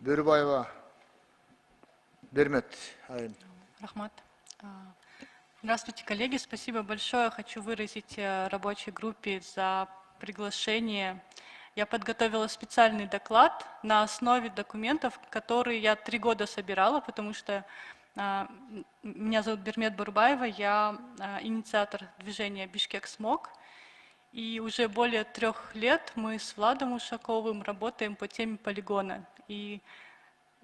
Бөрбаева, Бермет. Рахмат. Здравствуйте, коллеги. Спасибо большое. Хочу выразить рабочей группе за приглашение. Я подготовила специальный доклад на основе документов, которые я 3 года собирала, потому что меня зовут Бермет Бурбаева, я инициатор движения «Бишкек Смог». И уже более 3 лет мы с Владом Ушаковым работаем по теме полигона. И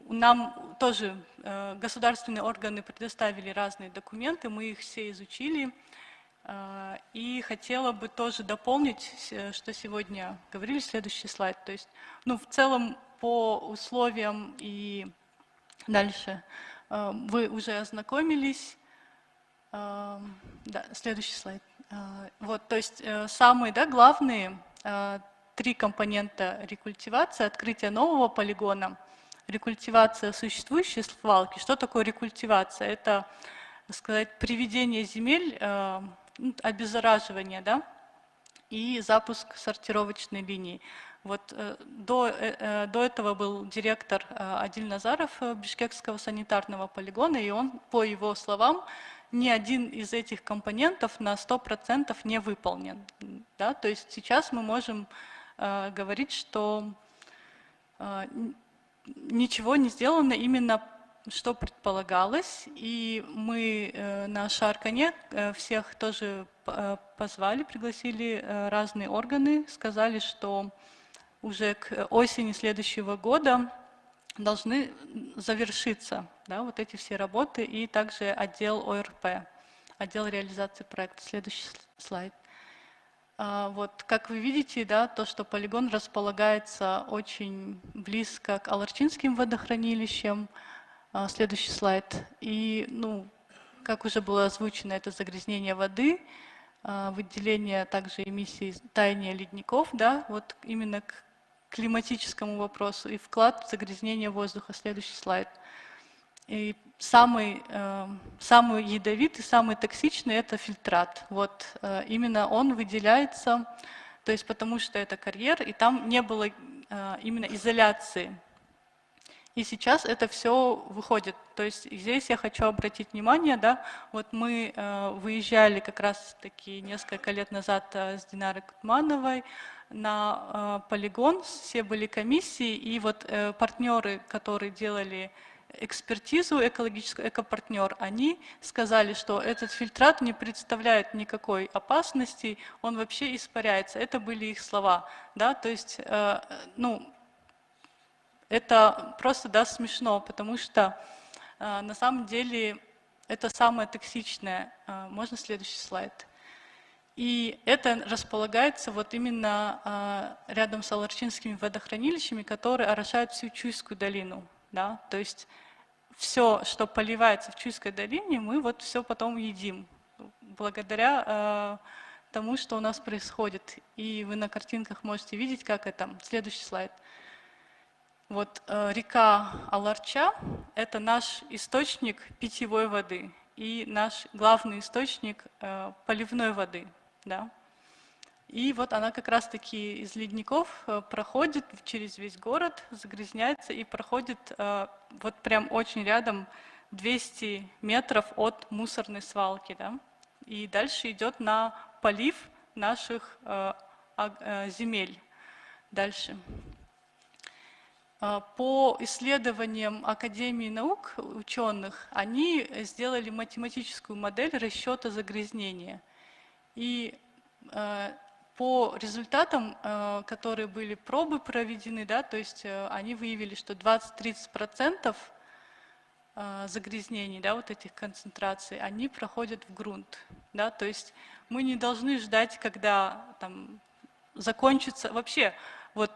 нам тоже государственные органы предоставили разные документы, мы их все изучили. И хотела бы тоже дополнить, что сегодня говорили, следующий слайд. То есть, в целом по условиям и дальше вы уже ознакомились. Да, следующий слайд. Вот, то есть самые главные 3 компонента рекультивации: открытие нового полигона, рекультивация существующей свалки. Что такое рекультивация? Это, так сказать, приведение земель, обеззараживание, и запуск сортировочной линии. Вот до этого был директор Адиль Назаров Бишкекского санитарного полигона, и он, по его словам, ни один из этих компонентов на 100% не выполнен. Да? То есть сейчас мы можем говорить, что ничего не сделано именно что предполагалось, и мы на Шаркане всех тоже позвали, пригласили разные органы, сказали, что уже к осени следующего года должны завершиться вот эти все работы, и также отдел ОРП, отдел реализации проекта. Следующий слайд. Вот, как вы видите, то, что полигон располагается очень близко к Аларчинским водохранилищам. Следующий слайд. И, как уже было озвучено, это загрязнение воды, выделение также эмиссий таяния ледников, вот именно к климатическому вопросу, и вклад в загрязнение воздуха. Следующий слайд. И самый ядовитый, самый токсичный – это фильтрат. Вот именно он выделяется, то есть потому что это карьер, и там не было именно изоляции. И сейчас это все выходит. То есть здесь я хочу обратить внимание, вот мы выезжали как раз-таки несколько лет назад с Динарой Кутмановой на полигон, все были комиссии, и вот партнеры, которые делали экспертизу экологическую, экопартнер, они сказали, что этот фильтрат не представляет никакой опасности, он вообще испаряется. Это были их слова. То есть, это просто смешно, потому что на самом деле это самое токсичное. Можно следующий слайд? И это располагается вот именно рядом с Аларчинскими водохранилищами, которые орошают всю Чуйскую долину. То есть все, что поливается в Чуйской долине, мы вот все потом едим, благодаря тому, что у нас происходит. И вы на картинках можете видеть, как это. Следующий слайд. Вот река Аларча – это наш источник питьевой воды и наш главный источник поливной воды. И вот она как раз-таки из ледников проходит через весь город, загрязняется и проходит вот прям очень рядом, 200 метров от мусорной свалки. И дальше идет на полив наших земель. Дальше. По исследованиям Академии наук ученых, они сделали математическую модель расчета загрязнения. И по результатам, которые были пробы проведены, то есть они выявили, что 20-30% загрязнений, вот этих концентраций, они проходят в грунт. То есть мы не должны ждать, когда там закончится вообще. Вот,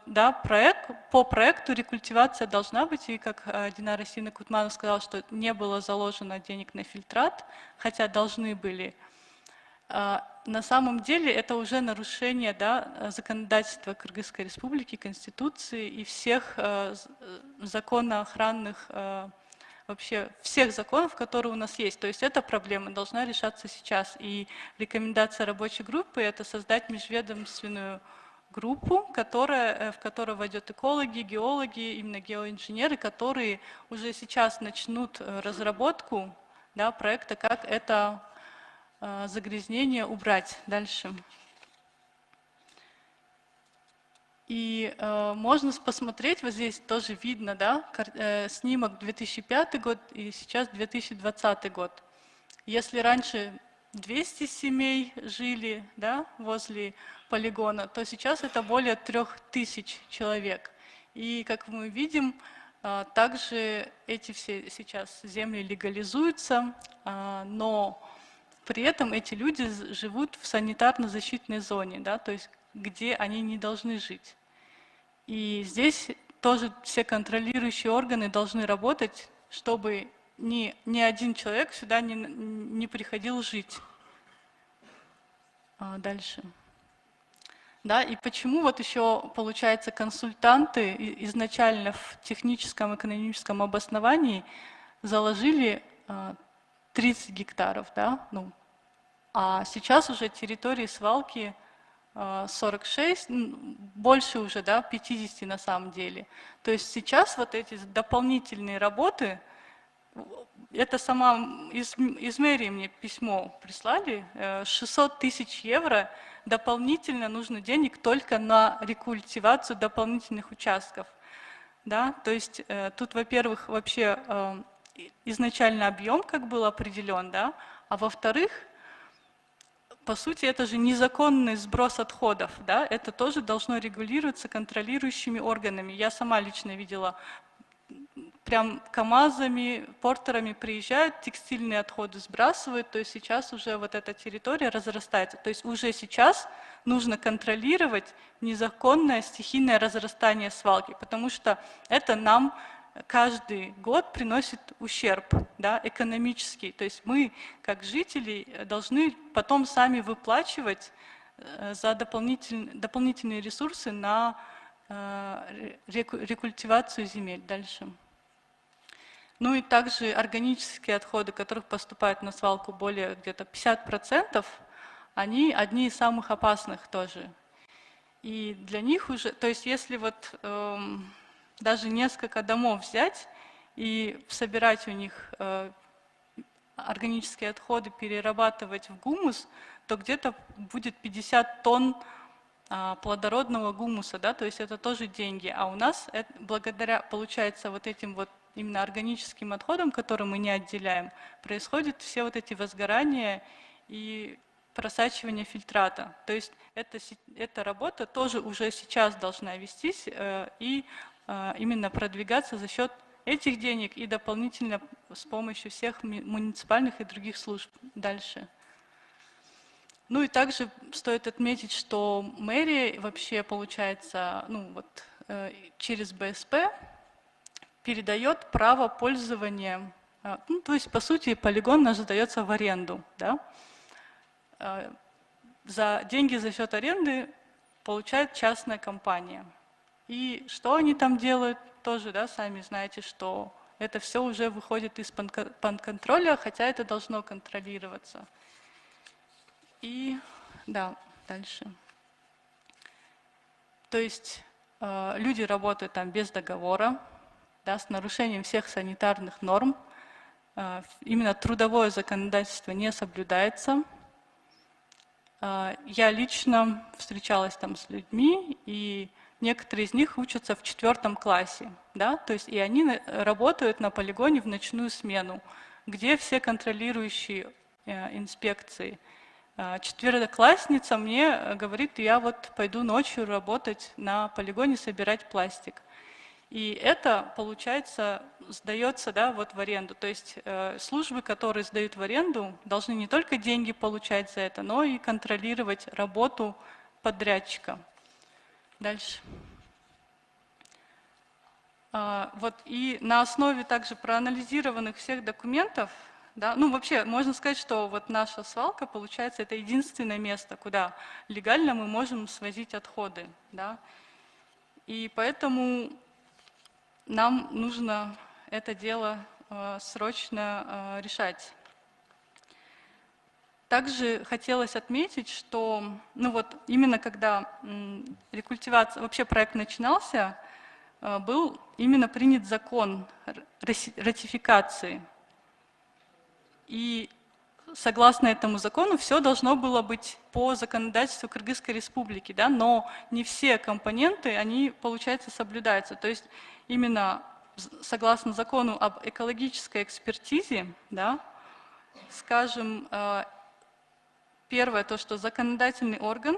по проекту рекультивация должна быть, и как Динара Сина Кутманова сказала, что не было заложено денег на фильтрат, хотя должны были. На самом деле это уже нарушение законодательства Кыргызской республики, Конституции и всех законоохранных, вообще всех законов, которые у нас есть. То есть эта проблема должна решаться сейчас. И рекомендация рабочей группы – это создать межведомственную группу, в которую войдет экологи, геологи, именно геоинженеры, которые уже сейчас начнут разработку, да, проекта, как это загрязнение убрать дальше. И можно посмотреть, вот здесь тоже видно, да, снимок 2005 год и сейчас 2020 год. Если раньше 200 семей жили, да, возле полигона, то сейчас это более 3000 человек. И, как мы видим, также эти все сейчас земли легализуются, но при этом эти люди живут в санитарно-защитной зоне, да, то есть где они не должны жить. И здесь тоже все контролирующие органы должны работать, чтобы ни один человек сюда не приходил жить. Дальше. Да, и почему вот еще, получается, консультанты изначально в техническом, экономическом обосновании заложили 30 гектаров, да, ну, а сейчас уже территории свалки 46, больше уже, да, 50 на самом деле. То есть сейчас вот эти дополнительные работы, это сама из мэрии мне письмо прислали, 600 тысяч евро дополнительно нужно денег только на рекультивацию дополнительных участков. Да? То есть тут, во-первых, вообще изначально объем как был определен, да? А во-вторых, по сути, это же незаконный сброс отходов, да? Это тоже должно регулироваться контролирующими органами. Я сама лично видела, прям КАМАЗами, портерами приезжают, текстильные отходы сбрасывают, то есть сейчас уже вот эта территория разрастается. То есть уже сейчас нужно контролировать незаконное стихийное разрастание свалки, потому что это нам каждый год приносит ущерб, да, экономический. То есть мы, как жители, должны потом сами выплачивать за дополнительные ресурсы на рекультивацию земель дальше. Ну и также органические отходы, которых поступают на свалку более где-то 50%, они одни из самых опасных тоже. И для них уже, то есть если вот даже несколько домов взять и собирать у них органические отходы, перерабатывать в гумус, то где-то будет 50 тонн плодородного гумуса, да, то есть это тоже деньги. А у нас благодаря, получается, вот этим вот именно органическим отходам, которые мы не отделяем, происходят все вот эти возгорания и просачивание фильтрата. То есть эта работа тоже уже сейчас должна вестись и именно продвигаться за счет этих денег и дополнительно с помощью всех муниципальных и других служб дальше. Ну и также стоит отметить, что мэрия вообще, получается, ну вот через БСП передает право пользования, ну, то есть, по сути, полигон наш сдается в аренду, да? За деньги за счет аренды получает частная компания. И что они там делают, тоже, да, сами знаете, что это все уже выходит из-под контроля, хотя это должно контролироваться. И, да, дальше. То есть люди работают там без договора, да, с нарушением всех санитарных норм. Именно трудовое законодательство не соблюдается. Я лично встречалась там с людьми, и некоторые из них учатся в 4 классе, да, то есть и они работают на полигоне в ночную смену, где все контролирующие инспекции. 4-классница мне говорит, я вот пойду ночью работать на полигоне, собирать пластик. И это, получается, сдается, да, вот в аренду. То есть службы, которые сдают в аренду, должны не только деньги получать за это, но и контролировать работу подрядчика. Дальше. Вот и на основе также проанализированных всех документов, да, ну вообще можно сказать, что вот наша свалка, получается, это единственное место, куда легально мы можем свозить отходы, да. И поэтому нам нужно это дело срочно решать. Также хотелось отметить, что ну вот именно когда рекультивация, вообще проект начинался, был именно принят закон ратификации. И согласно этому закону все должно было быть по законодательству Кыргызской республики, да, но не все компоненты, они, получается, соблюдаются. То есть именно согласно закону об экологической экспертизе, да, скажем, первое, то, что законодательный орган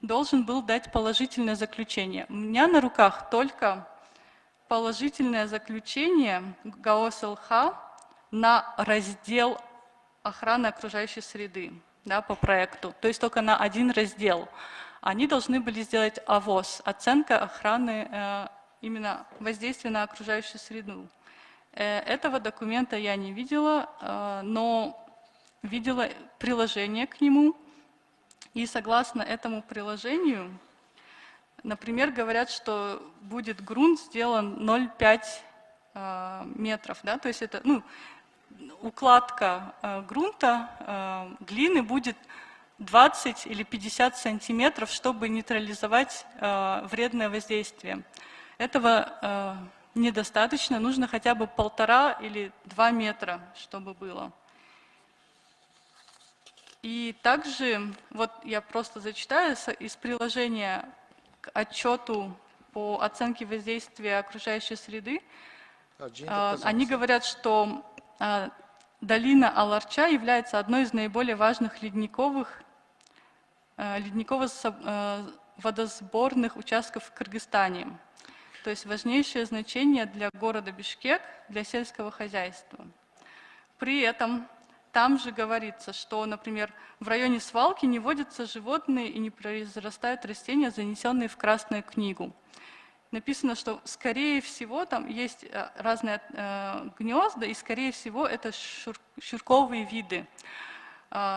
должен был дать положительное заключение. У меня на руках только положительное заключение ГАО СЛХ на раздел охраны окружающей среды, да, по проекту, то есть только на один раздел. Они должны были сделать ОВОС, оценка охраны именно воздействия на окружающую среду. Этого документа я не видела, но видела приложение к нему, и согласно этому приложению, например, говорят, что будет грунт сделан 0,5 метров, да, то есть это, ну, укладка грунта, глины будет 20 или 50 сантиметров, чтобы нейтрализовать вредное воздействие. Этого недостаточно, нужно хотя бы 1,5 или 2 метра, чтобы было. И также, вот я просто зачитаю из приложения к отчету по оценке воздействия окружающей среды. Они говорят, что долина Аларча является одной из наиболее важных ледниково-водосборных участков в Кыргызстане. То есть важнейшее значение для города Бишкек, для сельского хозяйства. При этом там же говорится, что, например, в районе свалки не водятся животные и не произрастают растения, занесенные в Красную книгу. Написано, что, скорее всего, там есть разные гнезда, и, скорее всего, это шурковые виды.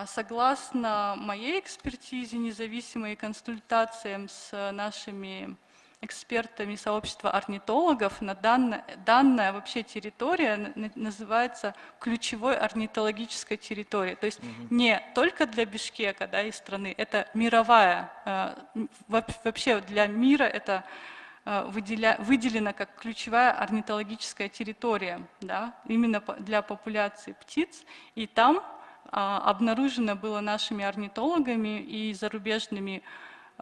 Согласно моей экспертизе, независимой консультациям с нашими экспертами сообщества орнитологов, данная вообще территория называется ключевой орнитологической территорией. То есть не только для Бишкека, да, и страны, это мировая, вообще для мира это выделена как ключевая орнитологическая территория, да, именно для популяции птиц. И там обнаружено было нашими орнитологами и зарубежными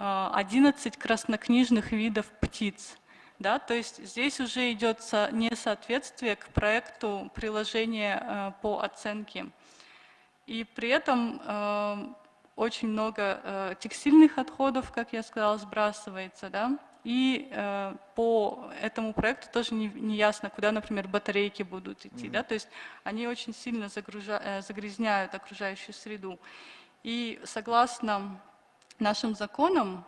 11 краснокнижных видов птиц. Да, то есть здесь уже идет несоответствие к проекту приложения по оценке. И при этом очень много текстильных отходов, как я сказала, сбрасывается. Да? И по этому проекту тоже не ясно, куда, например, батарейки будут идти. Да? То есть они очень сильно загрязняют окружающую среду. И согласно нашим законам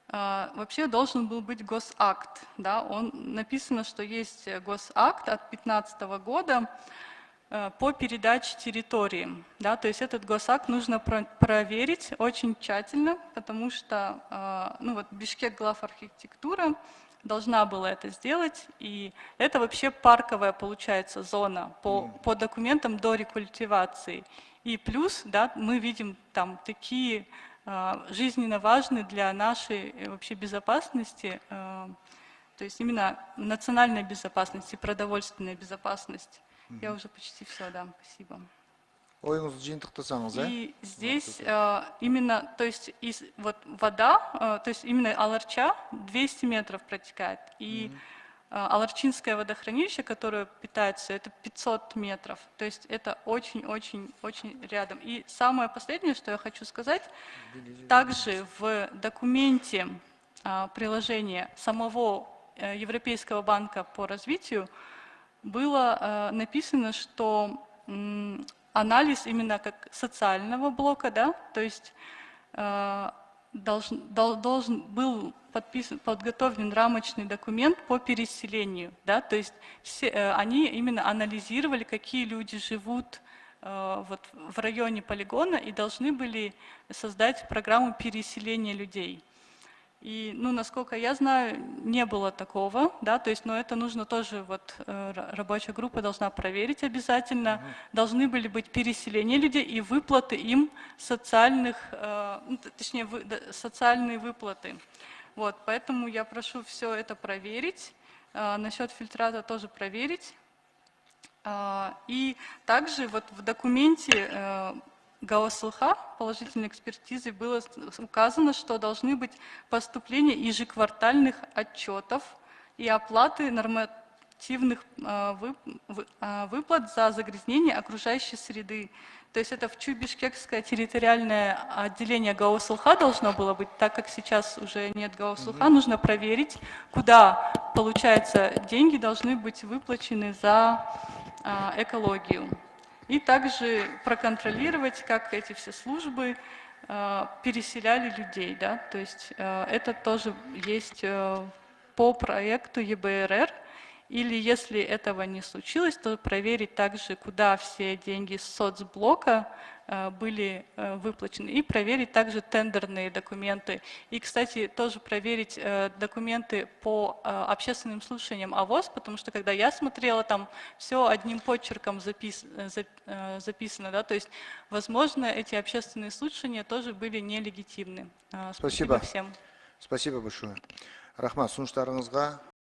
вообще должен был быть госакт. Да? Написано, что есть госакт от 2015 года по передаче территории. Да? То есть этот госакт нужно проверить очень тщательно, потому что ну вот, Бишкек главархитектура должна была это сделать. И это вообще парковая, получается, зона по документам до рекультивации. И плюс, да, мы видим там такие жизненно важные для нашей вообще безопасности, то есть именно национальной безопасности, продовольственной безопасности. Я уже почти все, да, спасибо. И здесь именно, то есть вот вода, то есть именно Аларча 200 метров протекает, и Аларчинское водохранилище, которое питается, это 500 метров. То есть это очень-очень-очень рядом. И самое последнее, что я хочу сказать, также в документе приложения самого Европейского банка по развитию было написано, что анализ именно как социального блока, да, то есть должен был подготовлен рамочный документ по переселению, да, то есть они именно анализировали, какие люди живут вот в районе полигона и должны были создать программу переселения людей. И, ну, насколько я знаю, не было такого, да, то есть, но это нужно тоже, вот, рабочая группа должна проверить обязательно. Должны были быть переселения людей и выплаты им социальных, ну, точнее, социальные выплаты. Вот, поэтому я прошу все это проверить, насчет фильтрата тоже проверить. И также вот в документе Гаосылха положительной экспертизы было указано, что должны быть поступления ежеквартальных отчетов и оплаты нормативных выплат за загрязнение окружающей среды. То есть это в Чуй-Бишкекское территориальное отделение Гаосылха должно было быть, так как сейчас уже нет Гаосылха, нужно проверить, куда, получается, деньги должны быть выплачены за экологию. И также проконтролировать, как эти все службы переселяли людей. Да? То есть это тоже есть по проекту ЕБРР. Или если этого не случилось, то проверить также, куда все деньги с соцблока были выплачены, и проверить также тендерные документы. И, кстати, тоже проверить документы по общественным слушаниям АВОС, потому что когда я смотрела, там все одним почерком записано, да, то есть, возможно, эти общественные слушания тоже были нелегитимны. Спасибо всем. Спасибо большое. Рахмат, сунуштарыңызға